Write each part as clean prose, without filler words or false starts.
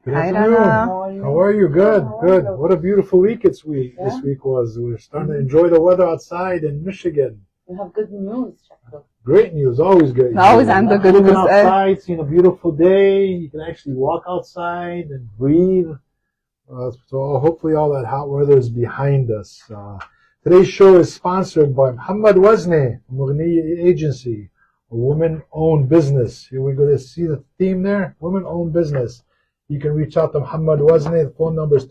Good Hi, afternoon. Rana. How are you? Good, good. What a beautiful week this week was. We're starting to enjoy the weather outside in Michigan. You have good news, Shakil. Great news, always great news. Always on the good Looking news. outside, seeing a beautiful day. You can actually walk outside and breathe. So hopefully all that hot weather is behind us. Today's show is sponsored by Muhammad Wazni, Mughniya Agency, a woman-owned business. Here we go to see the theme there, women-owned business. You can reach out to Muhammad Wazni. The phone number is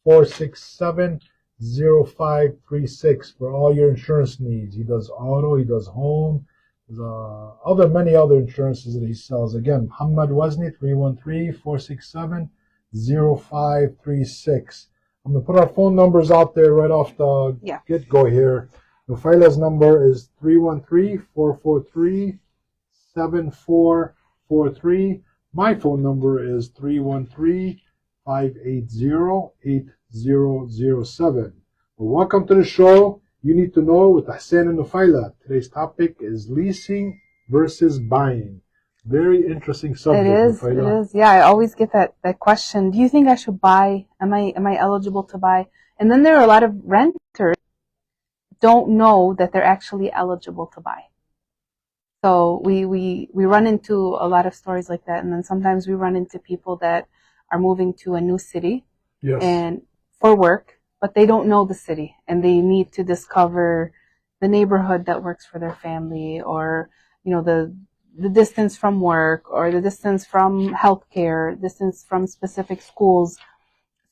313-467-0536 for all your insurance needs. He does auto, he does home, there's many other insurances that he sells. Again, Muhammad Wazni, 313-467-0536. I'm going to put our phone numbers out there right off the get-go here. Nofila's number is 313-443-7443. My phone number is 313-580-8007. Well, welcome to the show. You need to know with Hussein and Nofila. Today's topic is leasing versus buying. Very interesting subject. It is. Nofila. It is. Yeah, I always get that question. Do you think I should buy? Am I eligible to buy? And then there are a lot of renters don't know that they're actually eligible to buy. So we run into a lot of stories like that, and then sometimes we run into people that are moving to a new city and for work, but they don't know the city, and they need to discover the neighborhood that works for their family, or the distance from work, or the distance from healthcare, distance from specific schools.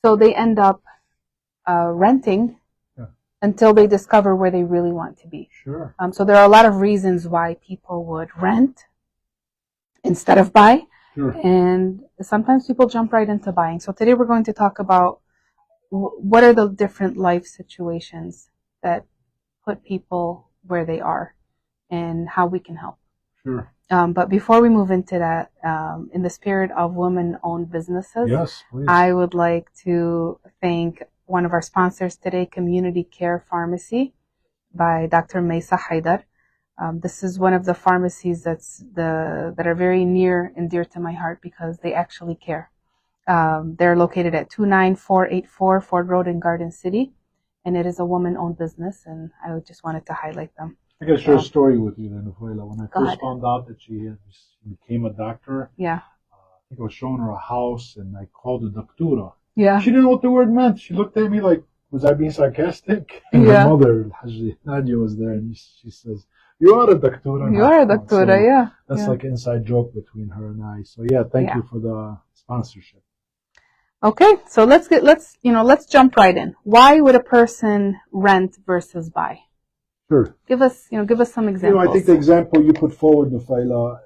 So they end up renting until they discover where they really want to be. Sure. So there are a lot of reasons why people would rent instead of buy. Sure. And sometimes people jump right into buying. So today we're going to talk about what are the different life situations that put people where they are and how we can help. Sure. But before we move into that, in the spirit of women-owned businesses, Yes, please. I would like to thank one of our sponsors today, Community Care Pharmacy by Dr. Nofila Haidar. This is one of the pharmacies that are very near and dear to my heart because they actually care. They're located at 29484 Ford Road in Garden City, and it is a woman-owned business, and I just wanted to highlight them. I got to share a story with you, Nofila. When I first found out that she became a doctor, I think I was showing her a house, and I called the doctora. Yeah. She didn't know what the word meant. She looked at me like, was I being sarcastic? And Yeah. my mother, Hajji Nadia, was there, and she says, you are a doctora. You are a doctora, so yeah. That's yeah. like an inside joke between her and I. So thank you for the sponsorship. Okay, so let's jump right in. Why would a person rent versus buy? Sure. Give us some examples. I think the example you put forward, Nofila,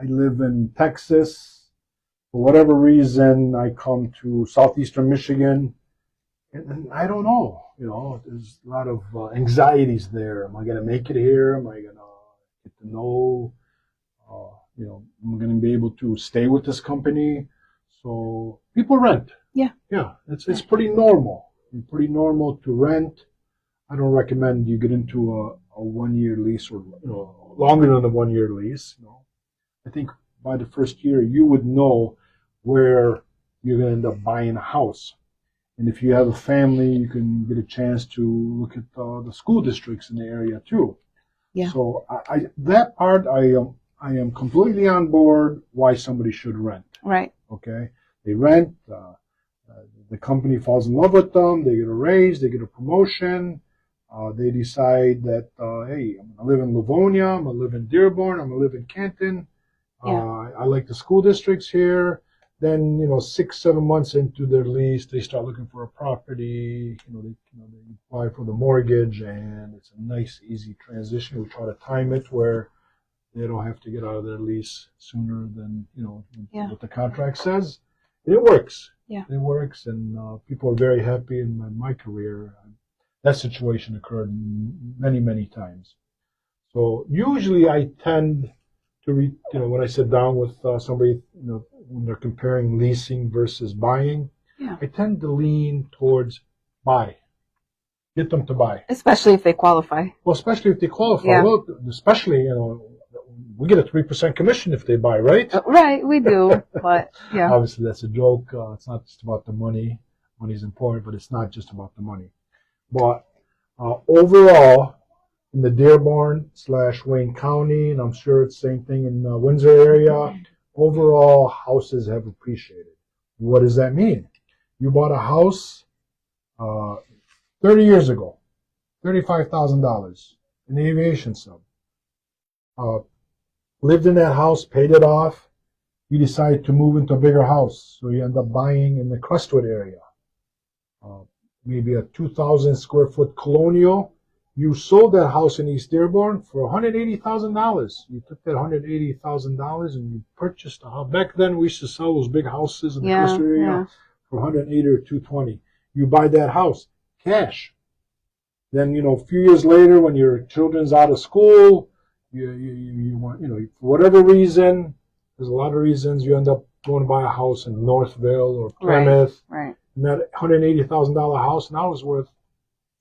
I live in Texas. For whatever reason, I come to southeastern Michigan, and I don't know. There's a lot of anxieties there. Am I going to make it here? Am I going to get to know? Am I going to be able to stay with this company? So people rent. Yeah. Yeah, it's pretty normal. It's pretty normal to rent. I don't recommend you get into a 1-year lease or longer than a 1-year lease. I think by the first year you would know where you're going to end up buying a house. And if you have a family, you can get a chance to look at the school districts in the area too. Yeah. So that part I am completely on board why somebody should rent. Right. Okay. They rent, the company falls in love with them, they get a raise, they get a promotion. They decide that, hey, I'm going to live in Livonia, I'm going to live in Dearborn, I'm going to live in Canton. I like the school districts here. Then, 6-7 months into their lease, they start looking for a property. They apply for the mortgage, and it's a nice, easy transition. We try to time it where they don't have to get out of their lease sooner than what the contract says. And it works. Yeah. It works, and people are very happy. In my career, that situation occurred many, many times. So usually, I tend to when I sit down with somebody, when they're comparing leasing versus buying, I tend to lean towards buy. Get them to buy. Especially if they qualify. Well, especially if they qualify. Yeah. Well, especially, we get a 3% commission if they buy, right? Right, we do, but yeah. Obviously, that's a joke. It's not just about the money. Money is important, but it's not just about the money. But overall, in the Dearborn/Wayne County, and I'm sure it's the same thing in the Windsor area, overall, houses have appreciated. What does that mean? You bought a house 30 years ago, $35,000, an aviation sub. Lived in that house, paid it off. You decide to move into a bigger house, so you end up buying in the Crestwood area. Maybe a 2,000 square foot colonial. You sold that house in East Dearborn for $180,000. You took that $180,000 and you purchased a house. Back then, we used to sell those big houses in the Crestwood area for $180 or $220. You buy that house, cash. Then, a few years later, when your children's out of school, you want, for whatever reason, there's a lot of reasons, you end up going to buy a house in Northville or Plymouth. Right. And that $180,000 house now is worth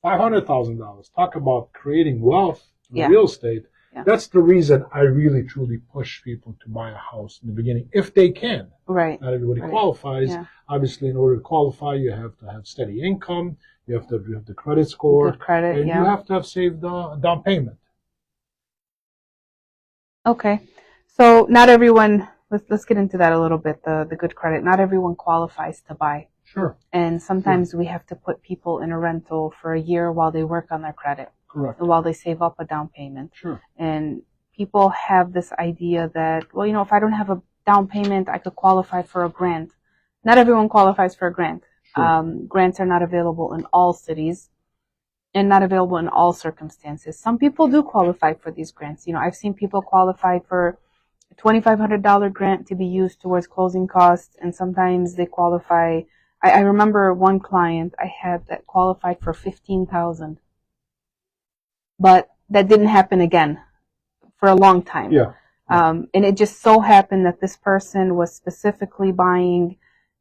$500,000. Talk about creating wealth in real estate. Yeah. That's the reason I really, truly push people to buy a house in the beginning, if they can. Right. Not everybody qualifies. Yeah. Obviously, in order to qualify, you have to have steady income. You have to have the credit score. Good credit, and you have to have saved a down payment. Okay. So not everyone, let's get into that a little bit, the good credit. Not everyone qualifies to buy. Sure. And sometimes we have to put people in a rental for a year while they work on their credit. Correct. And while they save up a down payment. Sure. And people have this idea that, well, if I don't have a down payment, I could qualify for a grant. Not everyone qualifies for a grant. Sure. Grants are not available in all cities and not available in all circumstances. Some people do qualify for these grants. I've seen people qualify for a $2,500 grant to be used towards closing costs, and sometimes they qualify. I remember one client I had that qualified for $15,000, but that didn't happen again for a long time. Yeah. And it just so happened that this person was specifically buying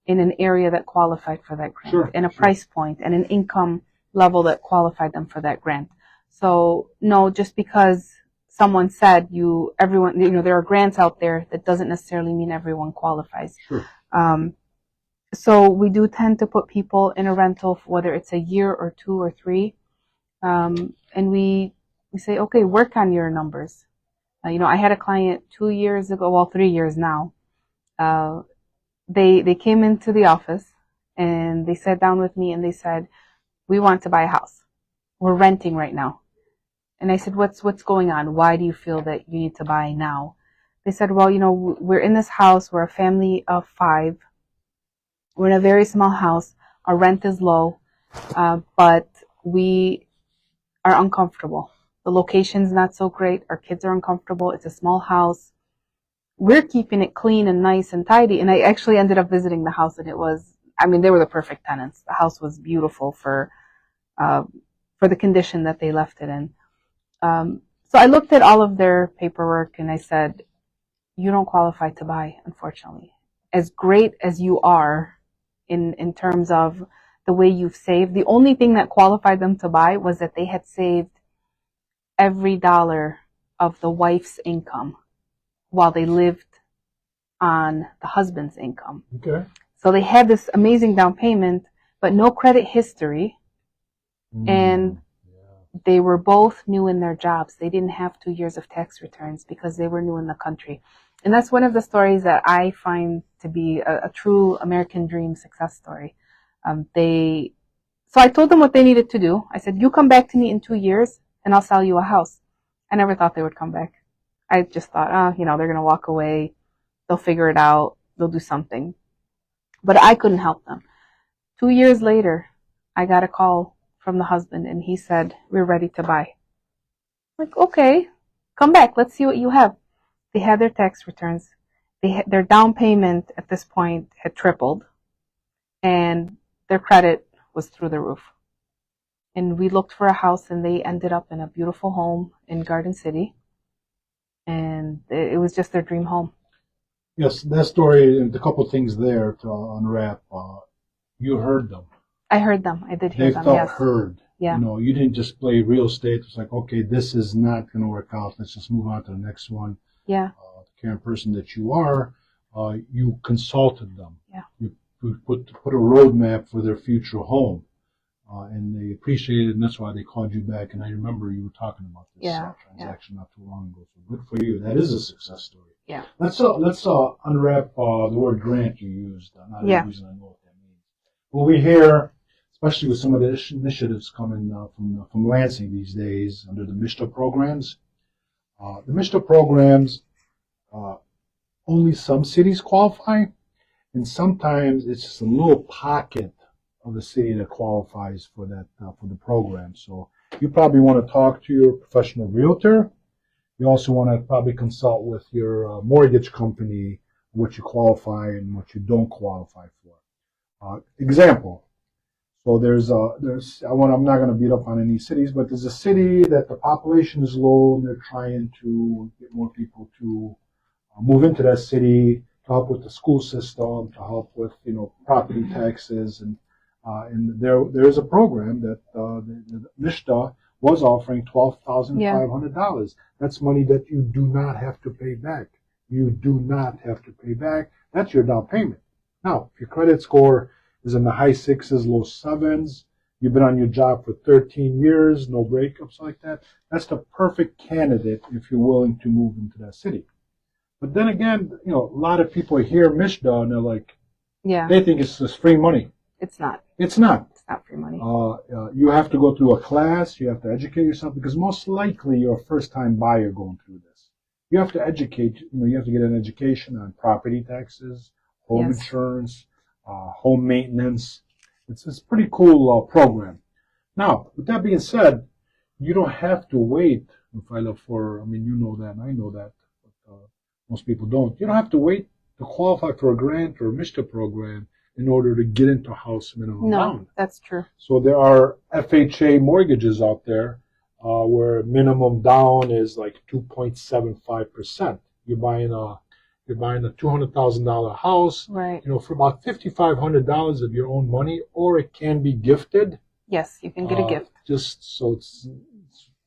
in an area that qualified for that grant, and a price point and an income level that qualified them for that grant. So no, just because someone said everyone, there are grants out there, that doesn't necessarily mean everyone qualifies. Sure. So we do tend to put people in a rental, whether it's a year or 2 or 3, and we say, okay, work on your numbers. I had a client 2 years ago, well, 3 years now. They came into the office and they sat down with me and they said, we want to buy a house. We're renting right now. And I said, what's going on? Why do you feel that you need to buy now? They said, well, we're in this house. We're a family of 5. We're in a very small house. Our rent is low, but we are uncomfortable. The location's not so great. Our kids are uncomfortable. It's a small house. We're keeping it clean and nice and tidy. And I actually ended up visiting the house, and they were the perfect tenants. The house was beautiful for the condition that they left it in. So I looked at all of their paperwork and I said, you don't qualify to buy, unfortunately. As great as you are in terms of the way you've saved, the only thing that qualified them to buy was that they had saved every dollar of the wife's income while they lived on the husband's income. Okay. So they had this amazing down payment, but no credit history. And they were both new in their jobs. They didn't have 2 years of tax returns because they were new in the country. And that's one of the stories that I find to be a true American dream success story. So I told them what they needed to do. I said, you come back to me in 2 years and I'll sell you a house. I never thought they would come back. I just thought, they're going to walk away. They'll figure it out. They'll do something. But I couldn't help them. 2 years later, I got a call from the husband and he said, we're ready to buy. I'm like, okay, come back. Let's see what you have. They had their tax returns. Their down payment at this point had tripled and their credit was through the roof. And we looked for a house and they ended up in a beautiful home in Garden City. And it was just their dream home. Yes, that story, and a couple of things there to unwrap. You heard them. I heard them. I did hear them, They felt yes. heard. Yeah. You didn't just play real estate. It's like, okay, this is not going to work out. Let's just move on to the next one. Yeah. The kind of person that you are, you consulted them. Yeah. You put a roadmap for their future home. And they appreciated it, and that's why they called you back. And I remember you were talking about this transaction not too long ago. So good for you. That is a success story. Yeah. Let's unwrap the word grant you used. Not every reason I know what that means. Well, we hear, especially with some of the initiatives coming from Lansing these days under the MISTA programs. The MISTA programs, only some cities qualify, and sometimes it's just a little pocket of the city that qualifies for that for the program. So you probably want to talk to your professional realtor. You also want to probably consult with your mortgage company what you qualify and what you don't qualify for. Example. So I'm not going to beat up on any cities, but there's a city that the population is low and they're trying to get more people to move into that city to help with the school system, to help with property taxes and there is a program that the MISTA was offering $12,500. That's money that you do not have to pay back. You do not have to pay back. That's your down payment. Now, if your credit score is in the high sixes, low sevens, you've been on your job for 13 years, no breakups like that, that's the perfect candidate if you're willing to move into that city. But then again, a lot of people hear MISTA and they're like, they think it's just free money. It's not. It's not. It's not free money. You have to go through a class. You have to educate yourself because most likely you're a first-time buyer going through this. You have to educate. You have to get an education on property taxes, home insurance, home maintenance. It's a pretty cool program. Now, with that being said, you don't have to wait, Nofila, for. I mean, you know that, and I know that, but most people don't. You don't have to wait to qualify for a grant or a MISTA program in order to get into house minimum down. No, that's true. So there are FHA mortgages out there where minimum down is like 2.75%. You're buying a $200,000 house, right? For about $5,500 of your own money, or it can be gifted. Yes, you can get a gift. Just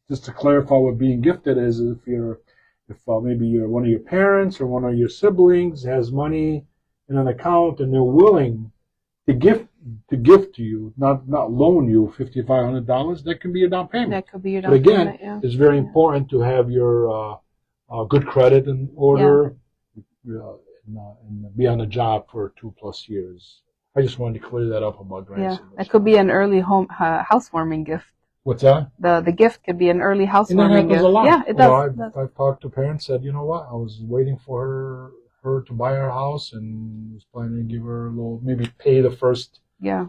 to clarify what being gifted is, if maybe one of your parents or one of your siblings has money in an account and they're willing to gift to you, not loan you $5,500, that can be your down payment. That could be your down payment. But payment. Again, it's very important to have your good credit in order and be on the job for 2+ years. I just wanted to clear that up about grants. Yeah, that could be an early housewarming gift. What's that? The gift could be an early housewarming gift. A lot. Yeah, it does. I've talked to parents said, you know what, I was waiting for her to buy her house and was planning to give her a little, maybe pay the first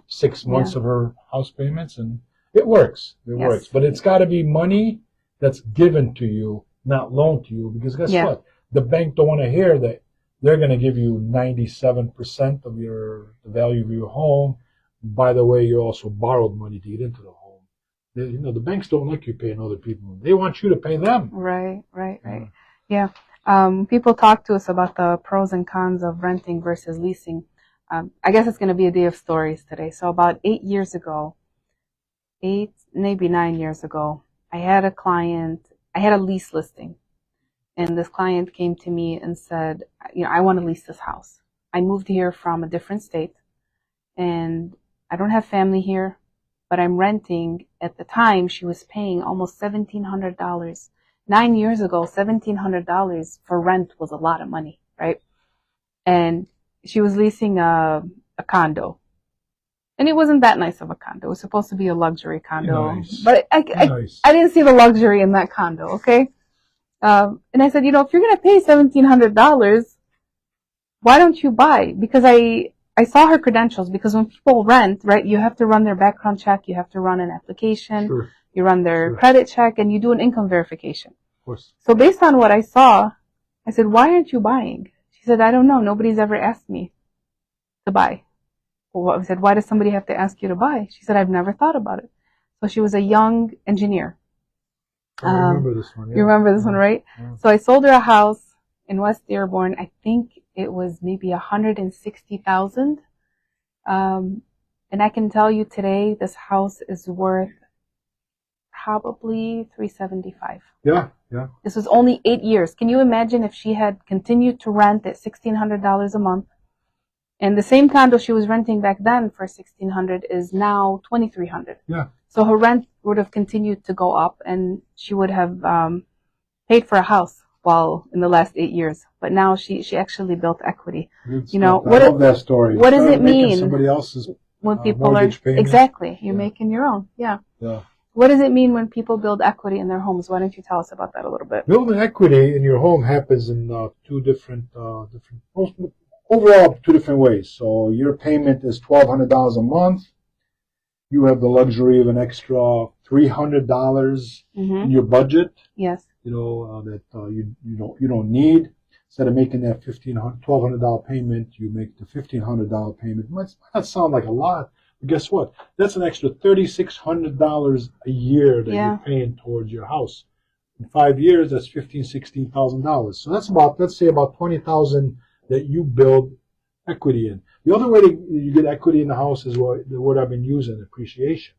6 months of her house payments, and it works. It works. But it's got to be money that's given to you, not loaned to you, because guess what? The bank don't want to hear that they're going to give you 97% of the value of your home. By the way, you also borrowed money to get into the home. The banks don't like you paying other people. They want you to pay them. Right. Yeah. People talk to us about the pros and cons of renting versus leasing. I guess it's going to be a day of stories today. So about 8 years ago, 8, maybe 9 years ago, I had a client, I had a lease listing. And this client came to me and said, I want to lease this house. I moved here from a different state and I don't have family here, but I'm renting. At the time, she was paying almost $1,700. 9 years ago, $1,700 for rent was a lot of money, right? And she was leasing a condo. And it wasn't that nice of a condo. It was supposed to be a luxury condo. Nice. But I didn't see the luxury in that condo, okay? And I said, if you're going to pay $1,700, why don't you buy? Because I saw her credentials, because when people rent, right, you have to run their background check, you have to run an application, you run their credit check, and you do an income verification. Of course. So based on what I saw, I said, why aren't you buying? She said, I don't know. Nobody's ever asked me to buy. Well, I said, why does somebody have to ask you to buy? She said, I've never thought about it. So she was a young engineer. I remember this one. Yeah. You remember this one, right? Yeah. So I sold her a house in West Dearborn. I think it was maybe $160,000. And I can tell you today, this house is worth probably $375. Yeah, yeah. This was only 8 years. Can you imagine if she had continued to rent at $1,600 a month? And the same condo she was renting back then for $1,600 is now $2,300. Yeah. So her rent would have continued to go up, and she would have paid for a house while in the last 8 years. But now she actually built equity. Good You know, stuff. I love that story. what does Instead it of making mean somebody else's when people are mortgage payment. exactly you're Yeah. making your own? Yeah. Yeah. What does it mean when people build equity in their homes? Why don't you tell us about that a little bit? Building equity in your home happens in two different, overall, two different ways. So your payment is $1,200 a month. You have the luxury of an extra $300 in your budget. Yes. That you don't need. Instead of making that $1,200 payment, you make the $1,500 payment. It might not sound like a lot, but guess what? That's an extra $3,600 a year that you're paying towards your house. In 5 years, that's $16,000. So that's about, let's say, about $20,000 that you build equity in. The other way you get equity in the house is the word I've been using, appreciation.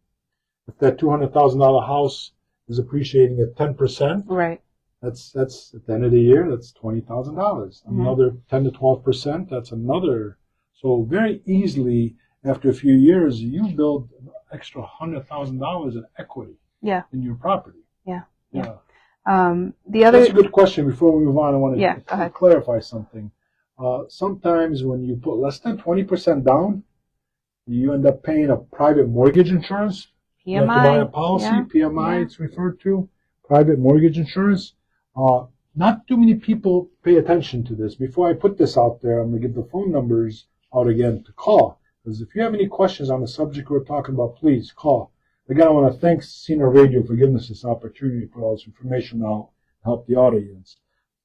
If that $200,000 house is appreciating at 10%, right? That's at the end of the year, that's $20,000. Another 10 to 12%, that's another. So very easily, after a few years, you build an extra $100,000 in equity in your property. Yeah. The other. That's a good question. Before we move on, I want to clarify something. Sometimes when you put less than 20% down, you end up paying a private mortgage insurance. PMI. You have to buy a policy, PMI it's referred to, private mortgage insurance. Not too many people pay attention to this. Before I put this out there, I'm going to give the phone numbers out again to call. Because if you have any questions on the subject we're talking about, please call. Again, I want to thank CINA Radio for giving us this opportunity to put all this information out to help the audience.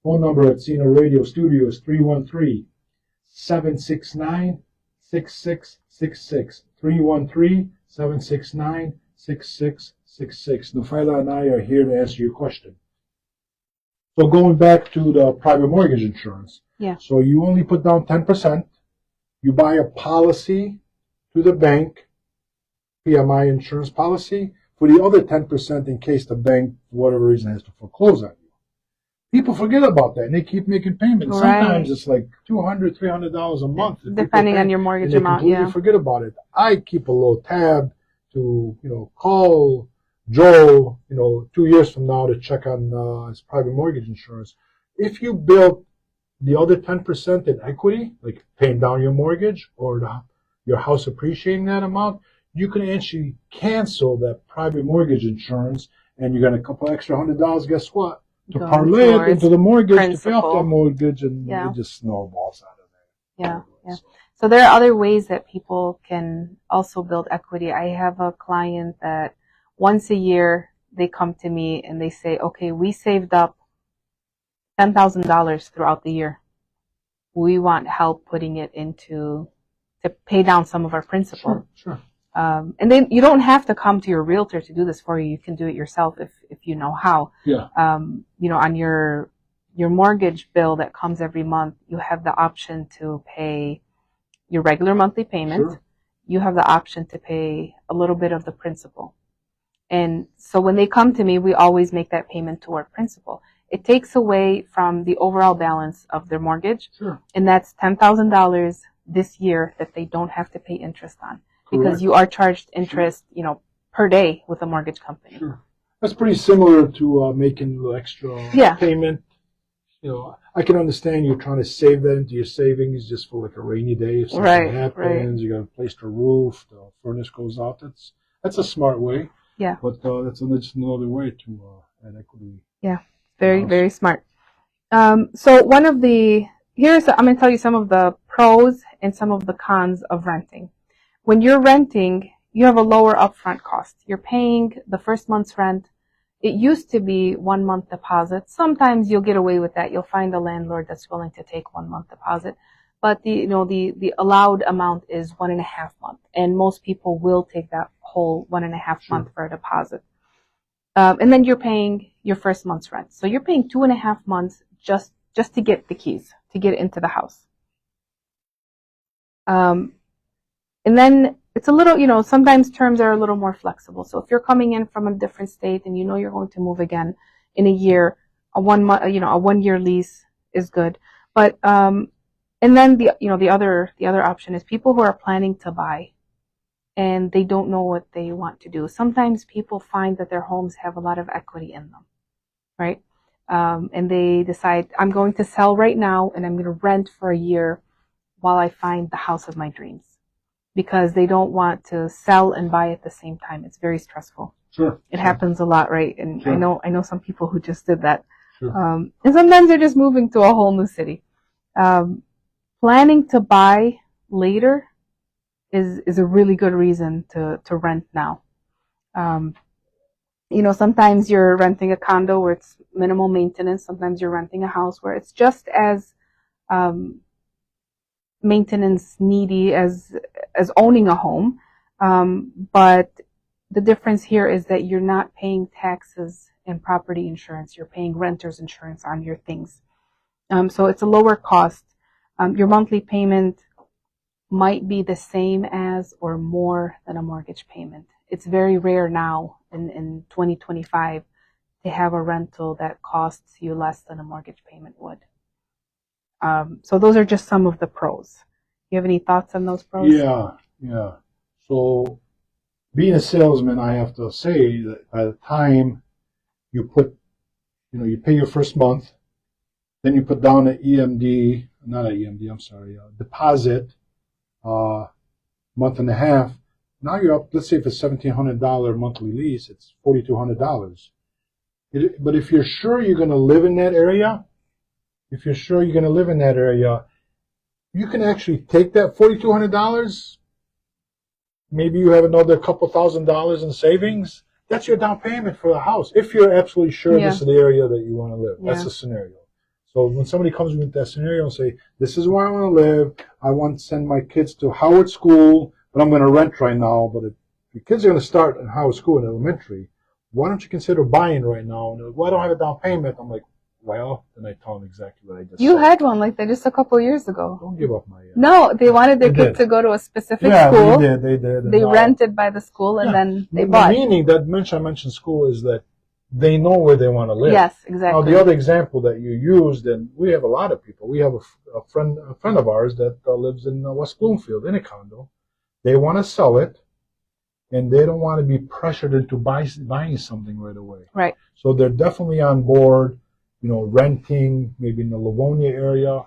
Phone number at CINA Radio Studio is 313-769-6666. 313-769-6666. Nofila and I are here to answer your question. So going back to the private mortgage insurance. Yeah. So you only put down 10%. You buy a policy to the bank, PMI insurance policy, for the other 10% in case the bank, for whatever reason, has to foreclose on you. People forget about that, and they keep making payments. Right. Sometimes it's like $200, $300 a month. Depending on your mortgage amount, completely forget about it. I keep a little tab to, call Joe, 2 years from now to check on his private mortgage insurance. If you build the other 10% in equity, like paying down your mortgage or your house appreciating that amount, you can actually cancel that private mortgage insurance, and you got a couple extra $100. Guess what? To parlay it into the mortgage, to pay off that mortgage, and it just snowballs out of there. Yeah. So there are other ways that people can also build equity. I have a client that once a year they come to me and they say, okay, we saved up $10,000 throughout the year. We want help putting it to pay down some of our principal. Sure. And then you don't have to come to your realtor to do this for you. You can do it yourself if you know how. Yeah. On your mortgage bill that comes every month, you have the option to pay your regular monthly payment. Sure. You have the option to pay a little bit of the principal. And so when they come to me, we always make that payment toward principal. It takes away from the overall balance of their mortgage. Sure. And that's $10,000 this year that they don't have to pay interest on. Correct. Because you are charged interest, per day with a mortgage company. Sure. That's pretty similar to making a little extra payment. I can understand you're trying to save that into your savings just for like a rainy day. If something happens, you got to place the roof, the furnace goes out. That's a smart way. Yeah. But that's just another way to add equity. Yeah. Very, very smart. So I'm going to tell you some of the pros and some of the cons of renting. When you're renting, you have a lower upfront cost. You're paying the first month's rent. It used to be 1 month deposit. Sometimes you'll get away with that. You'll find a landlord that's willing to take 1 month deposit. But the allowed amount is 1.5 months. And most people will take that whole 1.5 month for a deposit. And then you're paying your first month's rent. So you're paying 2.5 months just to get the keys, to get into the house. And then it's a little, sometimes terms are a little more flexible. So if you're coming in from a different state and you know you're going to move again in a year, a 1 month, a 1 year lease is good. But and then the other option is people who are planning to buy and they don't know what they want to do. Sometimes people find that their homes have a lot of equity in them, right? And they decide, I'm going to sell right now and I'm going to rent for a year while I find the house of my dreams, because they don't want to sell and buy at the same time. It's very stressful. Sure. It happens a lot, right? And Sure. I know some people who just did that. Sure. And sometimes they're just moving to a whole new city. Planning to buy later is a really good reason to rent now. Sometimes you're renting a condo where it's minimal maintenance. Sometimes you're renting a house where it's just as maintenance needy as owning a home. But the difference here is that you're not paying taxes and property insurance. You're paying renter's insurance on your things. So it's a lower cost. Your monthly payment might be the same as or more than a mortgage payment. It's very rare now in 2025 to have a rental that costs you less than a mortgage payment would. So those are just some of the pros. You have any thoughts on those pros? Yeah. So being a salesman, I have to say that by the time you put, you pay your first month, then you put down deposit, month and a half. Now you're up, let's say if it's $1,700 monthly lease, it's $4,200. But if you're sure you're going to live in that area, you can actually take that $4,200. Maybe you have another couple $1,000s in savings. That's your down payment for the house. If you're absolutely sure this is the area that you want to live. That's the scenario. So when somebody comes with that scenario and say, this is where I want to live, I want to send my kids to Howard School, but I'm going to rent right now. But if your kids are going to start in Howard School in elementary, why don't you consider buying right now? And why don't I have a down payment? I'm like, well, then I tell them exactly what I just said. You had one like that just a couple of years ago. Don't give up my... No, they wanted their kids to go to a specific school. They did. They rented by the school and then they bought. The meaning that I mentioned school is that they know where they want to live. Yes, exactly. Now, the other example that you used, and we have a lot of people. We have a friend of ours that lives in West Bloomfield in a condo. They want to sell it, and they don't want to be pressured into buying something right away. Right. So they're definitely on board, renting maybe in the Livonia area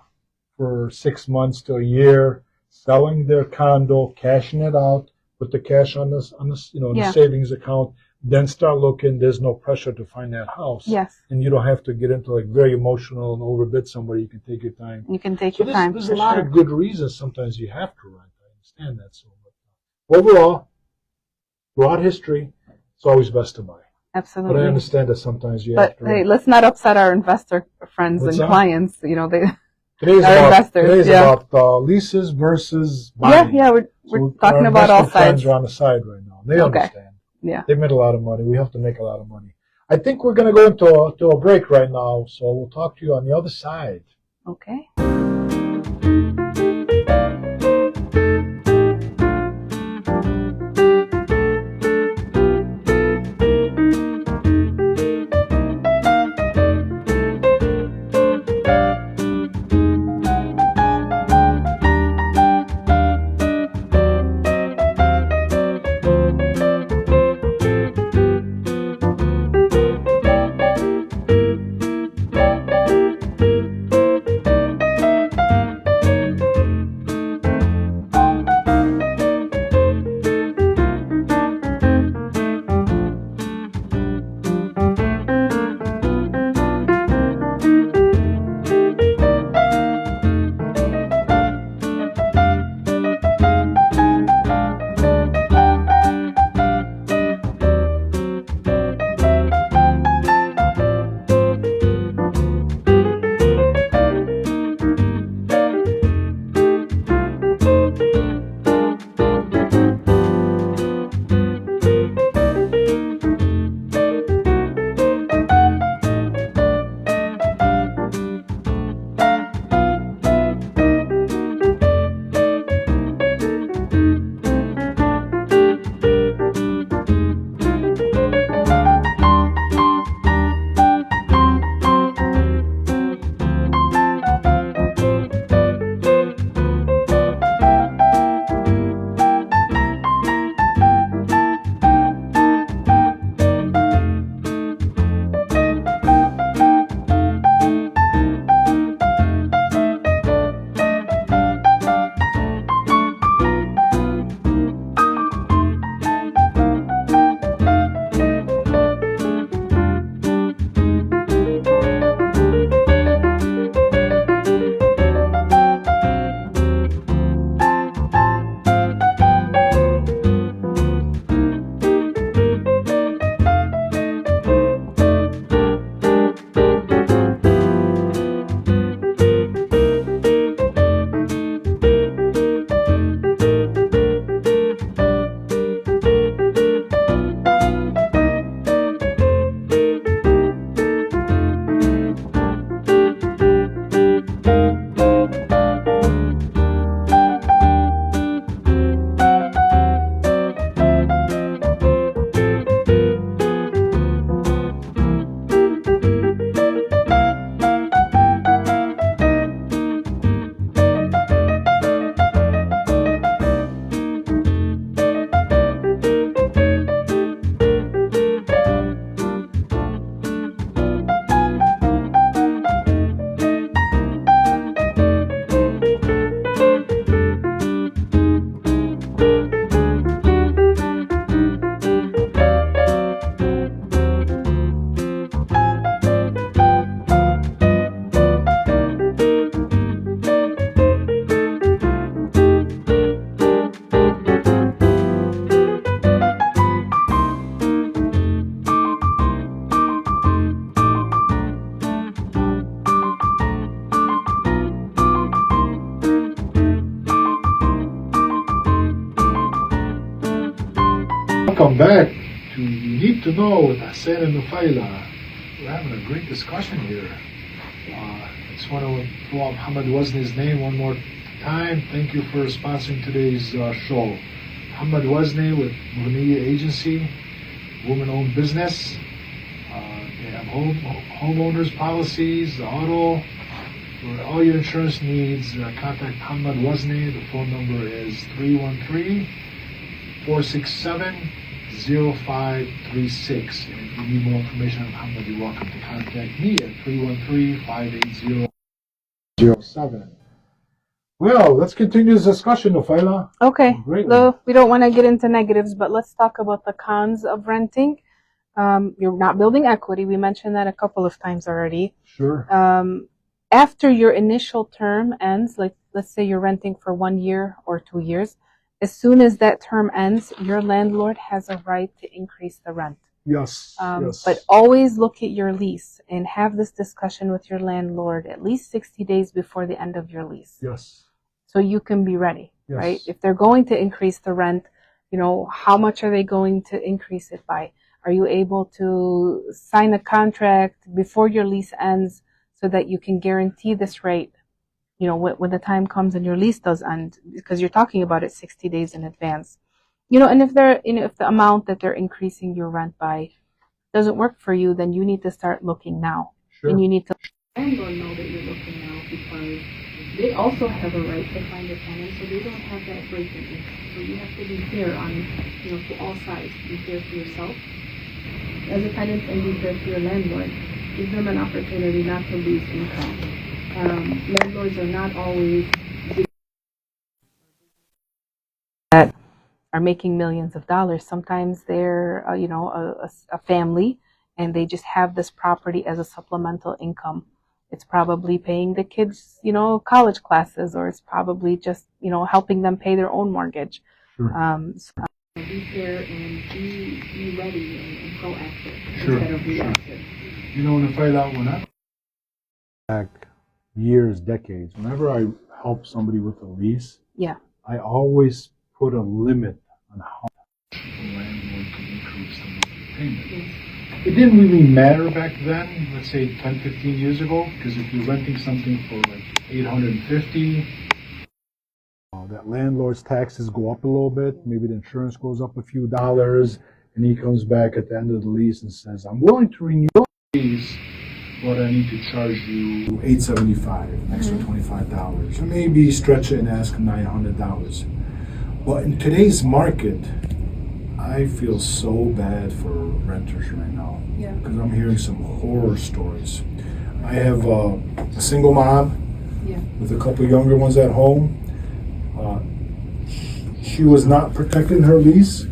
for 6 months to a year, selling their condo, cashing it out, put the cash on this, the savings account. Then start looking. There's no pressure to find that house. Yes. And you don't have to get into very emotional and overbid somebody. You can take your time. You can take your time. There's a lot of good reasons sometimes you have to rent. I understand that. So, but overall, throughout history, it's always best to buy. Absolutely. But I understand that sometimes you have to. But hey, let's not upset our investor friends and clients. Today's investors. about leases versus buying. Yeah, we're talking about all sides. Friends are on the side right now. They understand. Yeah. They made a lot of money. We have to make a lot of money. I think we're going to go into a break right now, so we'll talk to you on the other side. Okay. welcome back to You Need to Know with Hussein and Nofila. We're having a great discussion here. I just want to throw out Muhammad Wazney's name one more time. Thank you for sponsoring today's show. Muhammad Wazney with Mughniya Agency, woman-owned business. They have homeowners policies, auto. For all your insurance needs, contact Muhammad Wazney. The phone number is 313-467-0536. And if you need more information on Muhammad, you're welcome to contact me at 313-580-07. Well, let's continue this discussion, Nofila. Okay. Great. We don't want to get into negatives, but let's talk about the cons of renting. You're not building equity. We mentioned that a couple of times already. Sure. After your initial term ends, like let's say you're renting for 1 year or 2 years, as soon as that term ends, your landlord has a right to increase the rent. Yes. Yes. But always look at your lease and have this discussion with your landlord at least 60 days before the end of your lease. Yes. So you can be ready, Yes. right? If they're going to increase the rent, how much are they going to increase it by? Are you able to sign a contract before your lease ends so that you can guarantee this rate, when the time comes and your lease does end, because you're talking about it 60 days in advance. And if if the amount that they're increasing your rent by doesn't work for you, then you need to start looking now. Sure. And you need to Landlord know that you're looking now because they also have a right to find a tenant, so they don't have that break-in income. So you have to be fair on, to all sides. Be fair to yourself as a tenant and be fair to your landlord. Give them an opportunity not to lose income. Landlords are not always that are making millions of dollars. Sometimes they're, a family, and they just have this property as a supplemental income. It's probably paying the kids, college classes, or it's probably just, helping them pay their own mortgage. Sure. be fair and be ready and proactive Sure. instead of reactive. Nofila, when I back years, decades, whenever I help somebody with a lease, Yeah. I always put a limit on how the landlord can increase the monthly payment. Yes. It didn't really matter back then, let's say 10, 15 years ago, because if you're renting something for like $850, that landlord's taxes go up a little bit, maybe the insurance goes up a few dollars, and he comes back at the end of the lease and says, I'm willing to renew the lease, but I need to charge you $875, an extra $25, or maybe stretch it and ask $900. But in today's market, I feel so bad for renters right now, Yeah. because I'm hearing some horror stories. I have a single mom Yeah. with a couple younger ones at home. She was not protecting her lease,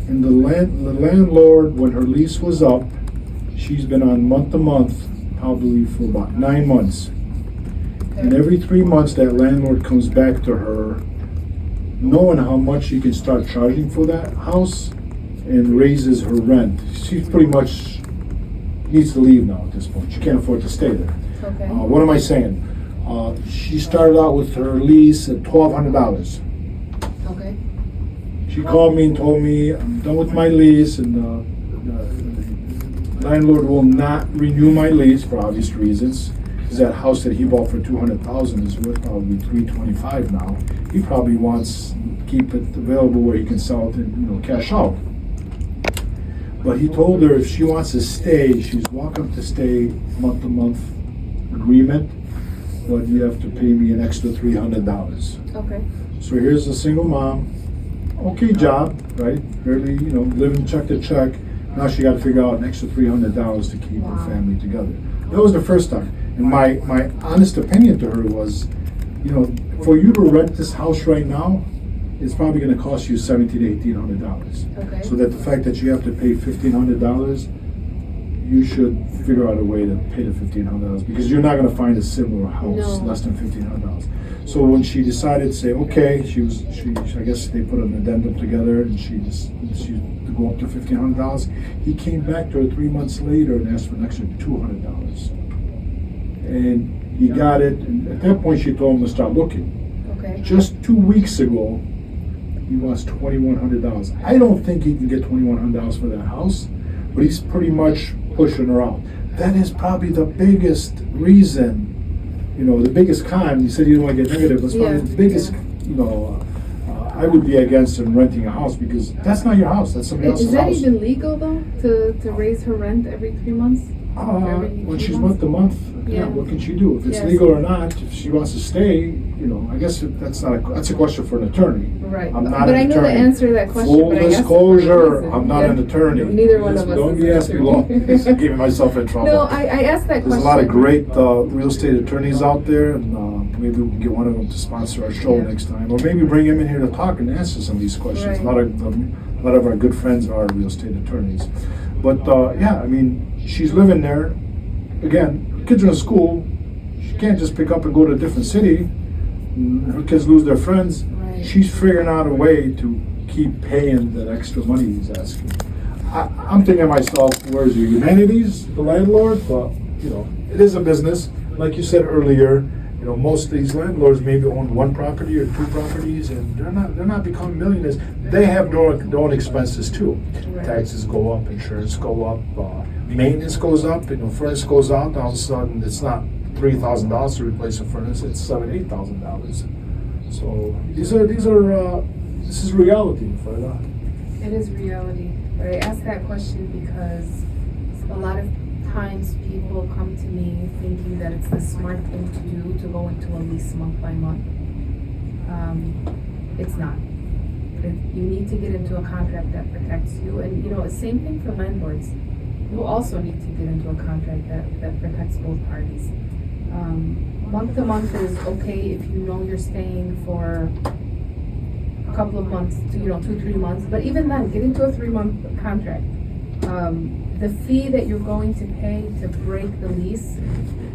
and the landlord, when her lease was up, she's been on month to month, probably for about 9 months. And every 3 months, that landlord comes back to her, knowing how much she can start charging for that house, and raises her rent. She pretty much needs to leave now at this point. She can't afford to stay there. Okay. What am I saying? She started out with her lease at $1,200. Okay. She called me and told me, I'm done with my lease, and the landlord will not renew my lease for obvious reasons, because that house that he bought for $200,000 is worth probably $325 now. He probably wants to keep it available where he can sell it and cash out. But he told her if she wants to stay, she's welcome to stay month to month agreement, but you have to pay me an extra $300. Okay. So here's a single mom, okay job, right? Barely, living check to check. Now she got to figure out an extra $300 to keep her family together. That was the first time. And my honest opinion to her was, for you to rent this house right now, it's probably going to cost you $1,700 to $1,800. Okay. So that the fact that you have to pay $1,500, you should figure out a way to pay the $1,500, because you're not going to find a similar house less than $1,500. So when she decided to say okay, she I guess they put an addendum together, and she to go up to $1,500. He came back to her 3 months later and asked for an extra $200, and he got it. And at that point, she told him to start looking. Okay. Just 2 weeks ago, he wants $2,100. I don't think he can get $2,100 for that house, but he's pretty much pushing her out. That is probably the biggest reason, the biggest con. You said you don't want to get negative, but it's probably the biggest, I would be against him renting a house because that's not your house, that's somebody else's house. Is that even legal though, to raise her rent every 3 months? When she's month to month, what can she do? If it's legal or not, if she wants to stay, I guess that's a question for an attorney. Right. I'm not but an I know attorney. the answer to that question. Full but I asked for a disclosure, reason. I'm not an attorney. Neither one of us Don't is be an asking attorney. law. I'm giving myself in trouble. No, I asked that question. There's a lot of great real estate attorneys out there, and maybe we can get one of them to sponsor our show next time, or maybe bring him in here to talk and answer some of these questions. Right. A lot of our good friends are real estate attorneys, but she's living there. Again, kids are in school. She can't just pick up and go to a different city. Her kids lose their friends. Right. She's figuring out a way to keep paying that extra money he's asking. I'm thinking to myself, where's your humanities, the landlord? But it is a business. Like you said earlier, most of these landlords maybe own one property or two properties, and they're not becoming millionaires. They have their own expenses too. Right. Taxes go up, insurance go up, maintenance goes up. Furnace goes out. All of a sudden, it's not $3,000 to replace a furnace; it's $7,000-8,000. So this is reality, Nofila. It is reality. But I asked that question because a lot of times people come to me thinking that it's the smart thing to do to go into a lease month by month. It's not. You need to get into a contract that protects you, and same thing for landlords. You also need to get into a contract that protects both parties. Month to month is okay if you know you're staying for a couple of months, 2-3 months. But even then, get into a 3-month contract. The fee that you're going to pay to break the lease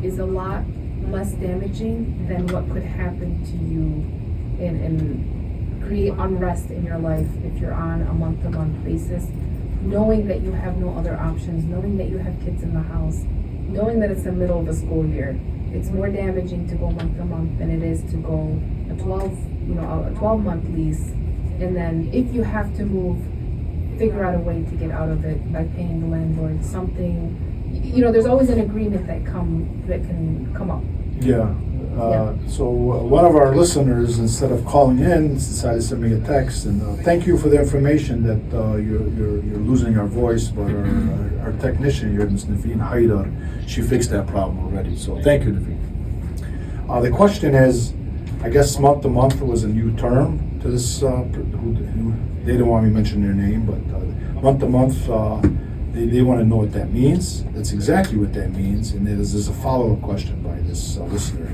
is a lot less damaging than what could happen to you and create unrest in your life if you're on a month-to-month basis, knowing that you have no other options, knowing that you have kids in the house, knowing that it's the middle of the school year. It's more damaging to go month-to-month than it is to go a 12-month lease, and then if you have to move, figure out a way to get out of it by paying the landlord something. There's always an agreement that can come up. So one of our listeners, instead of calling in, decided to send me a text, and thank you for the information that you're losing our voice, but our technician here, Ms. Nofila Haidar, she fixed that problem already. So thank you, Nofila. The question is, I guess month to month was a new term to this. They don't want me to mention their name, but month to month, they want to know what that means. That's exactly what that means. And there's a follow-up question by this listener.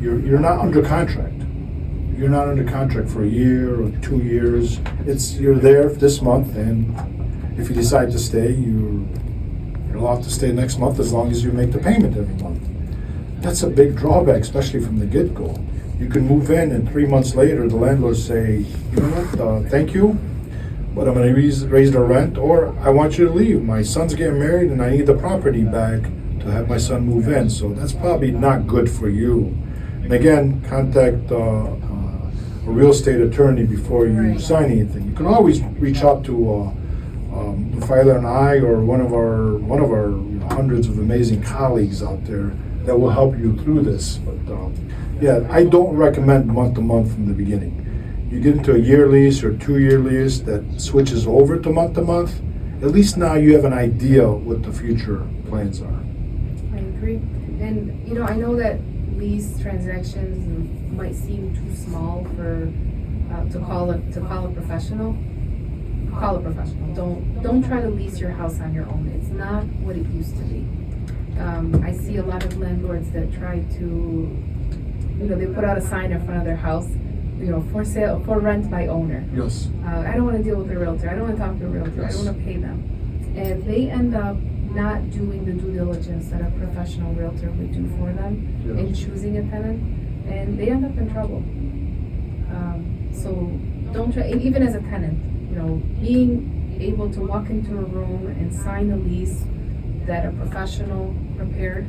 You're not under contract. You're not under contract for a year or 2 years. You're there this month, and if you decide to stay, you're allowed to stay next month as long as you make the payment every month. That's a big drawback, especially from the get-go. You can move in, and 3 months later, the landlord say, you know what, thank you, but I'm going to raise the rent, or I want you to leave. My son's getting married, and I need the property back to have my son move in. So that's probably not good for you. And again, contact a real estate attorney before you sign anything. You can always reach out to Nofila and I, or one of our hundreds of amazing colleagues out there that will help you through this. But I don't recommend month to month from the beginning. You get into a year lease or 2-year lease that switches over to month, at least now you have an idea what the future plans are. I agree. And I know that lease transactions might seem too small for to call a professional. Call a professional. Don't try to lease your house on your own. It's not what it used to be. I see a lot of landlords that try to, they put out a sign in front of their house, for sale, for rent by owner. Yes. I don't want to deal with a realtor. I don't want to talk to a realtor. Yes. I don't want to pay them. And they end up not doing the due diligence that a professional realtor would do for them in choosing a tenant, and they end up in trouble. So don't try, even as a tenant, being able to walk into a room and sign a lease that a professional prepared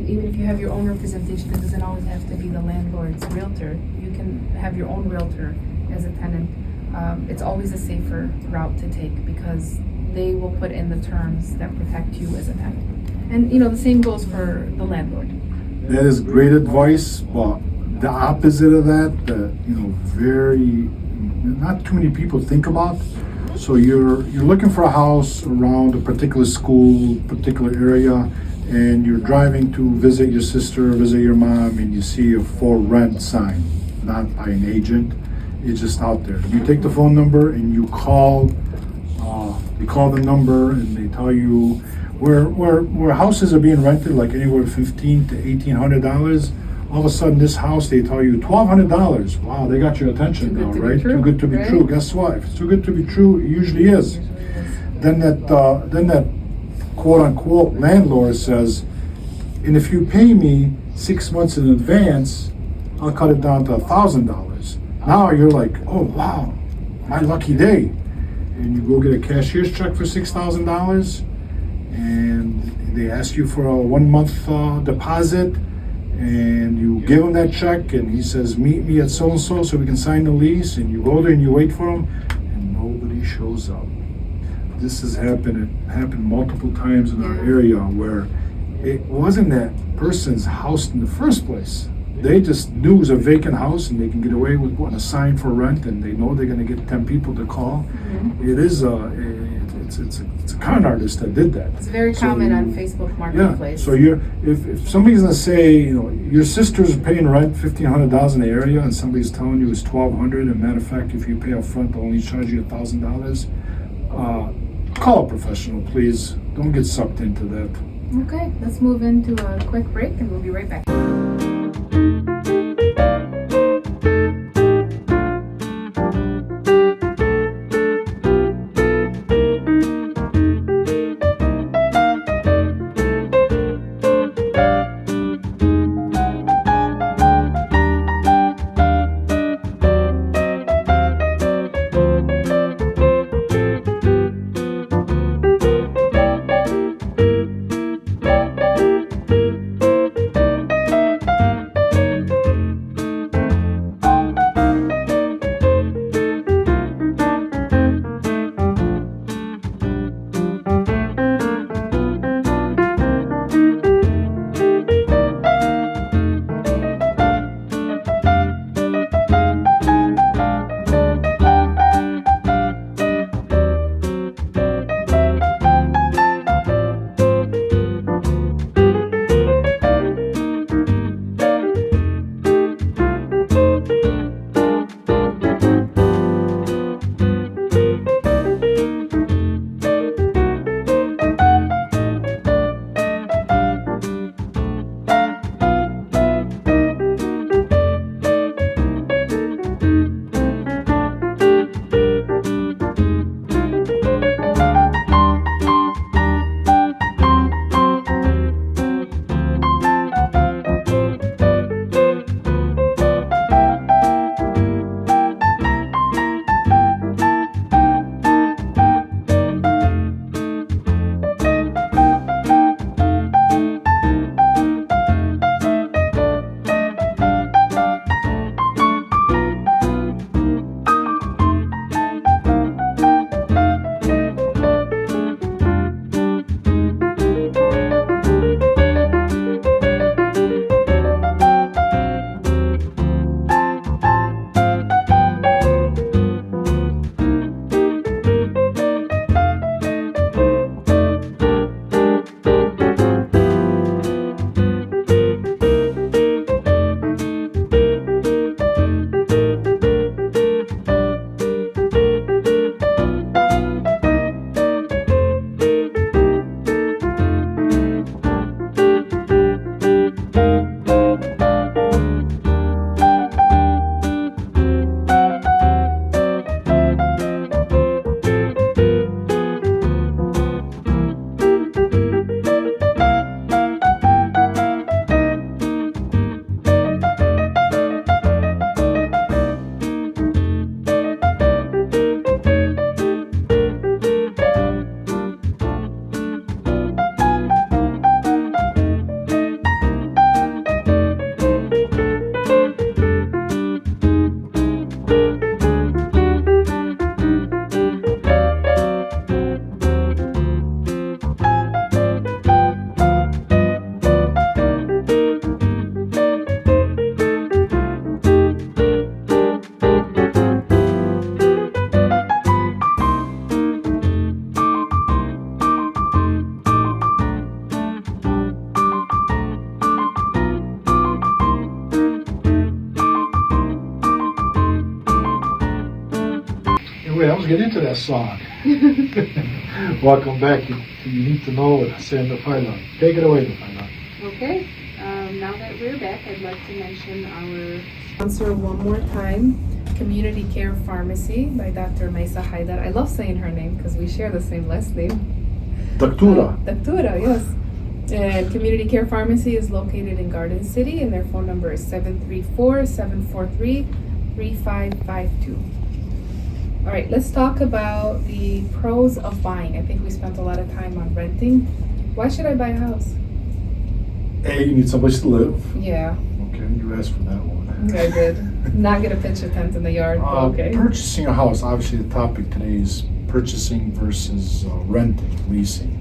Even if you have your own representation, it doesn't always have to be the landlord's realtor. You can have your own realtor as a tenant. It's always a safer route to take because they will put in the terms that protect you as a tenant. And the same goes for the landlord. That is great advice, but the opposite of that, not too many people think about. So you're looking for a house around a particular school, particular area, and you're driving to visit your sister, visit your mom, and you see a for rent sign, not by an agent. It's just out there. You take the phone number and you call. You call the number and they tell you where houses are being rented, like anywhere $1,500 to $1,800. All of a sudden, this house they tell you $1,200. Wow, they got your attention now, right? Too good to be true. Guess what? If it's too good to be true, it usually is. Then that quote unquote landlord says, and if you pay me 6 months in advance, I'll cut it down to $1,000. Now you're like, oh wow, my lucky day. And you go get a cashier's check for $6,000, and they ask you for a 1 month deposit, and you give him that check, and he says, meet me at so-and-so so we can sign the lease, and you go there and you wait for him, and nobody shows up. This has happened multiple times in our area where it wasn't that person's house in the first place. They just knew it was a vacant house and they can get away with putting a sign for rent, and they know they're going to get 10 people to call. Mm-hmm. It is it's a con artist that did that. It's very common on Facebook Marketplace. Yeah. So if somebody's going to say, your sister's paying rent $1,500 in the area, and somebody's telling you it's $1,200, and matter of fact, if you pay up front, they'll only charge you $1,000. Call a professional, please. Don't get sucked into that. Okay, let's move into a quick break, and we'll be right back. Wait, I was getting into that song. Welcome back to You Need to Know with Hussein Nofila. Take it away, Nofila. Okay, now that we're back, I'd like to mention our Sponsor one more time, Community Care Pharmacy by Dr. Nofila Haidar. I love saying her name because we share the same last name. Doctora. Doctora, yes. And Community Care Pharmacy is located in Garden City, and their phone number is 734-743-3552. All right, let's talk about the pros of buying. I think we spent a lot of time on renting. Why should I buy a house? A, you need someplace to live. Yeah, Okay, you asked for that one. I did. Not gonna pitch a tent in the yard, but okay. Purchasing a house, obviously the topic today is purchasing versus renting, leasing.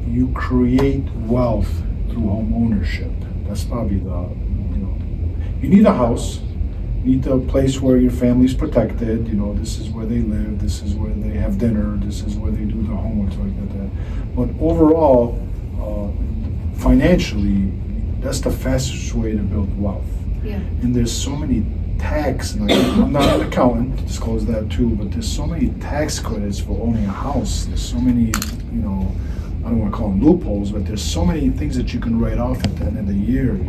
You create wealth through home ownership. That's probably you need a house, you need a place where your family's protected, this is where they live, this is where they have dinner, this is where they do their homework, something like that. But overall, financially, that's the fastest way to build wealth. Yeah. And there's so many tax, and I'm not an accountant, to disclose that too, but there's so many tax credits for owning a house. There's so many, I don't want to call them loopholes, but there's so many things that you can write off at the end of the year.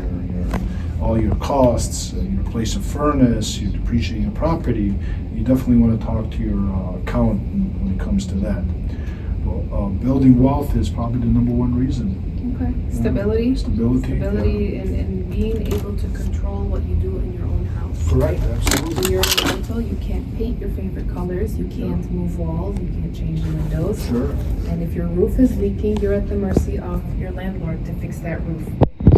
All your costs, your place of furnace, your depreciating your property. You definitely want to talk to your accountant when it comes to that. Well, building wealth is probably the number one reason. Okay. Stability. Stability. And being able to control what you do in your own house. Correct, absolutely. When you're in a rental, you can't paint your favorite colors, you can't move walls, you can't change the windows. Sure. And if your roof is leaking, you're at the mercy of your landlord to fix that roof.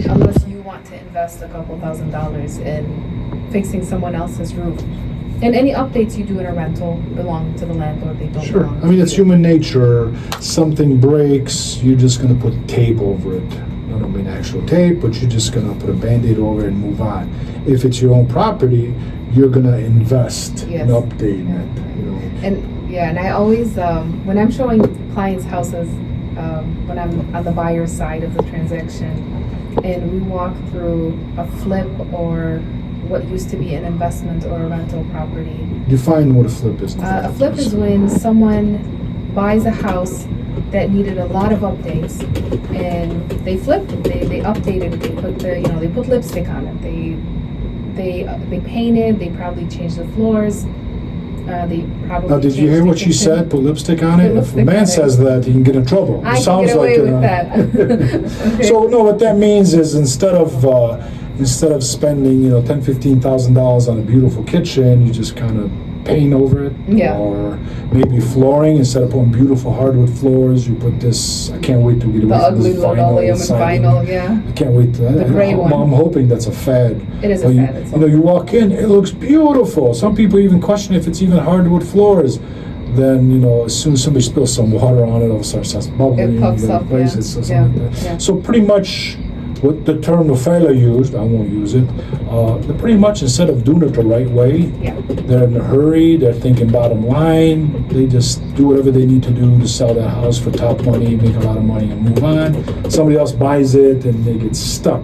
Unless you want to invest a couple $1,000s in fixing someone else's roof. And any updates you do in a rental belong to the landlord, they don't Sure. belong I mean, to it's you. human nature. Something breaks, you're just going to put tape over it. I don't mean actual tape, but you're just going to put a Band-Aid over it and move on. If it's your own property, you're going to invest Yes. in updating it. And I always, when I'm showing clients houses, when I'm on the buyer's side of the transaction, and we walk through a flip or what used to be an investment or a rental property. Define what a flip is. A flip is when someone buys a house that needed a lot of updates, and they flipped it. They updated it. They put they put lipstick on it. They painted. They probably changed the floors. They probably. Now, did you hear what she said? Put lipstick on it? If a man says that, he can get in trouble. I can get away with that. Okay. So no, what that means is instead of spending $10,000-$15,000 on a beautiful kitchen, you just kind of paint over it. Yeah. Or maybe flooring, instead of putting beautiful hardwood floors, you put this. I can't wait to get away The from ugly this linoleum and siding. vinyl, yeah. I can't wait to. The gray one. I'm hoping that's a fad. It is a But fad. It's you walk in, it looks beautiful. Some people even question if it's even hardwood floors. Then as soon as somebody spills some water on it, all of a sudden it starts bubbling. It puffs you gotta up, replace yeah. it, so something like that. Yeah. So pretty much what the term Nofila used, I won't use it. They're pretty much, instead of doing it the right way, Yeah. they're in a hurry. They're thinking bottom line. They just do whatever they need to do to sell that house for top money, make a lot of money, and move on. Somebody else buys it, and they get stuck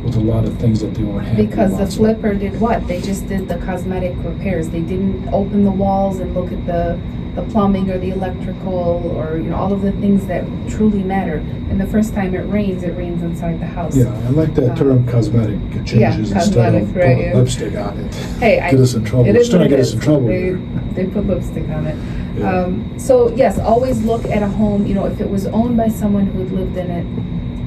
with a lot of things that they weren't happy Because the about. flipper did what? They just did the cosmetic repairs. They didn't open the walls and look at the plumbing or the electrical or all of the things that truly matter. And the first time it rains inside the house. Yeah, I like that term, cosmetic changes, instead cosmetic, of right, putting yeah. lipstick on it. Hey, Get us in trouble. It It's is trying what to it get us is. in trouble. They put lipstick on it. Yeah. So yes, always look at a home. If it was owned by someone who had lived in it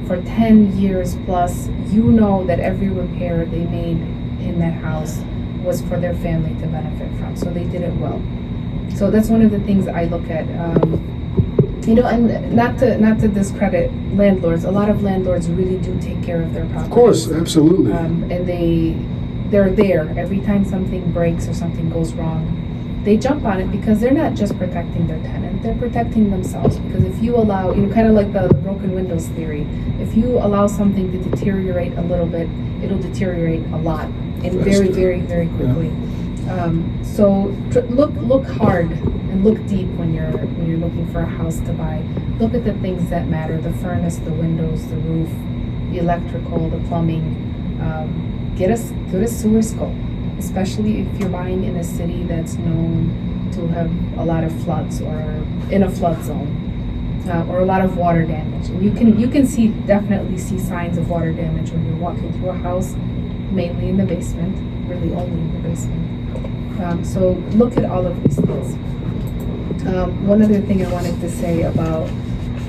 for 10 years plus, that every repair they made in that house was for their family to benefit from. So they did it well. So that's one of the things I look at. And not to discredit landlords. A lot of landlords really do take care of their property. Of course, absolutely. And they're there every time something breaks or something goes wrong. They jump on it because they're not just protecting their tenant, they're protecting themselves. Because if you allow, kind of like the broken windows theory, if you allow something to deteriorate a little bit, it'll deteriorate a lot and very, very, very quickly. So look hard and look deep when you're looking for a house to buy. Look at the things that matter: the furnace, the windows, the roof, the electrical, the plumbing. Get a sewer scope, especially if you're buying in a city that's known to have a lot of floods or in a flood zone, or a lot of water damage. And you can definitely see signs of water damage when you're walking through a house, mainly in the basement, really only in the basement. So look at all of these things. One other thing I wanted to say about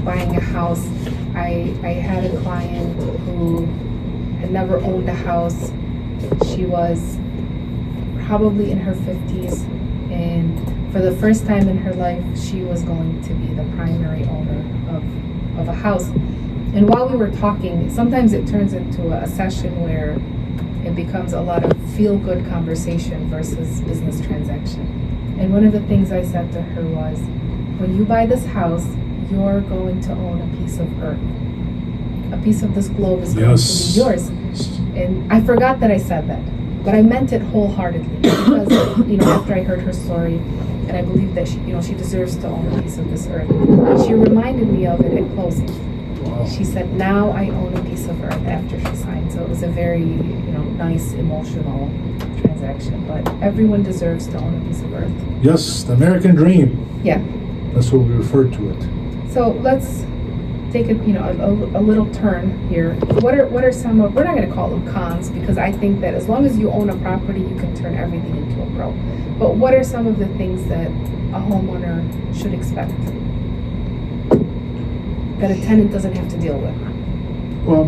buying a house, I had a client who had never owned a house. She was probably in her 50s, and for the first time in her life, she was going to be the primary owner of a house. And while we were talking, sometimes it turns into a session where it becomes a lot of feel-good conversation versus business transaction. And one of the things I said to her was, when you buy this house, you're going to own a piece of earth. A piece of this globe is going to be yours. And I forgot that I said that, but I meant it wholeheartedly because, after I heard her story, and I believe that she deserves to own a piece of this earth. She reminded me of it at closing. Wow. She said, now I own a piece of earth after she signed. So it was a very, nice, emotional transaction. But everyone deserves to own a piece of earth. Yes, the American dream. Yeah. That's what we refer to it. So let's take a little turn here. What are some of, we're not going to call them cons, because I think that as long as you own a property, you can turn everything into a pro. But what are some of the things that a homeowner should expect that a tenant doesn't have to deal with? Well,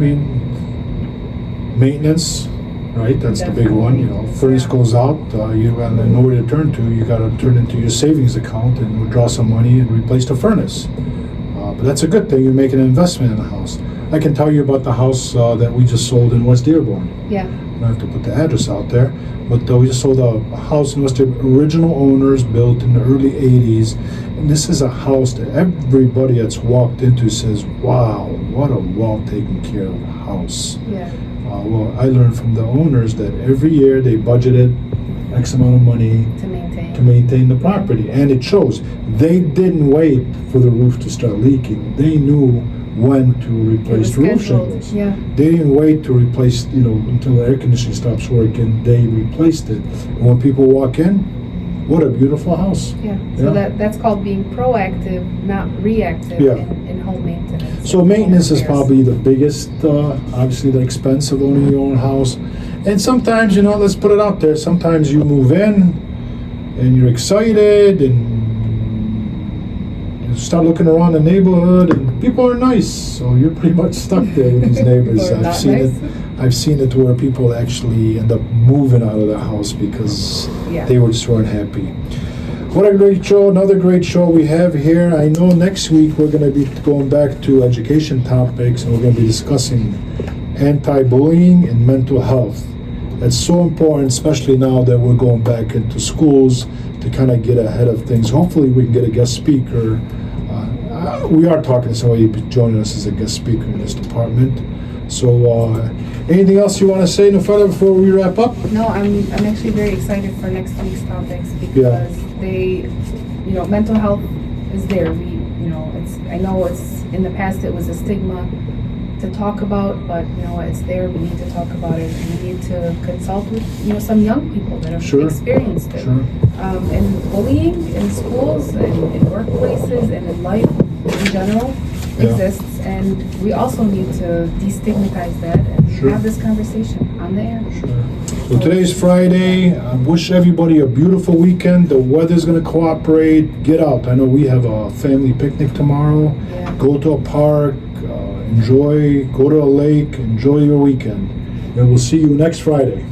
maintenance, right? That's the big one. Furnace goes out, you got nowhere to turn to. You got to turn into your savings account and withdraw some money and replace the furnace. But that's a good thing. You make an investment in the house. I can tell you about the house that we just sold in West Dearborn. Yeah. I don't have to put the address out there, but we just sold a house in West Dearborn. Original owners, built in the early 80s. And this is a house that everybody that's walked into says, wow, what a well taken care of house. Yeah. Well, I learned from the owners that every year they budgeted X amount of money to maintain the property, and it shows. They didn't wait for the roof to start leaking. They knew when to replace the roof shingles. Yeah. They didn't wait to replace, until the air conditioning stops working. They replaced it. And when people walk in, what a beautiful house. Yeah. So that's called being proactive, not reactive in home maintenance. So maintenance is probably the biggest, obviously the expense of owning your own house. And sometimes, let's put it out there, sometimes you move in and you're excited and you start looking around the neighborhood and people are nice. So you're pretty much stuck there with these neighbors. I've seen it where people actually end up moving out of the house because they just weren't happy. What a great show, another great show we have here. I know next week we're going to be going back to education topics, and we're going to be discussing anti-bullying and mental health. That's so important, especially now that we're going back into schools to kind of get ahead of things. Hopefully we can get a guest speaker. We are talking to somebody joining us as a guest speaker in this department. So anything else you want to say, Nofila, before we wrap up? No, I'm actually very excited for next week's topics because mental health is there. I know it's in the past it was a stigma to talk about, but it's there. We need to talk about it. We need to consult with some young people that have experienced it. And bullying in schools and in workplaces and in life in general exists, and we also need to destigmatize that and have this conversation on the air. So today's Friday. I wish everybody a beautiful weekend. The weather's going to cooperate. Get out. I know we have a family picnic tomorrow. Go to a park, enjoy, go to a lake, enjoy your weekend. And we'll see you next Friday.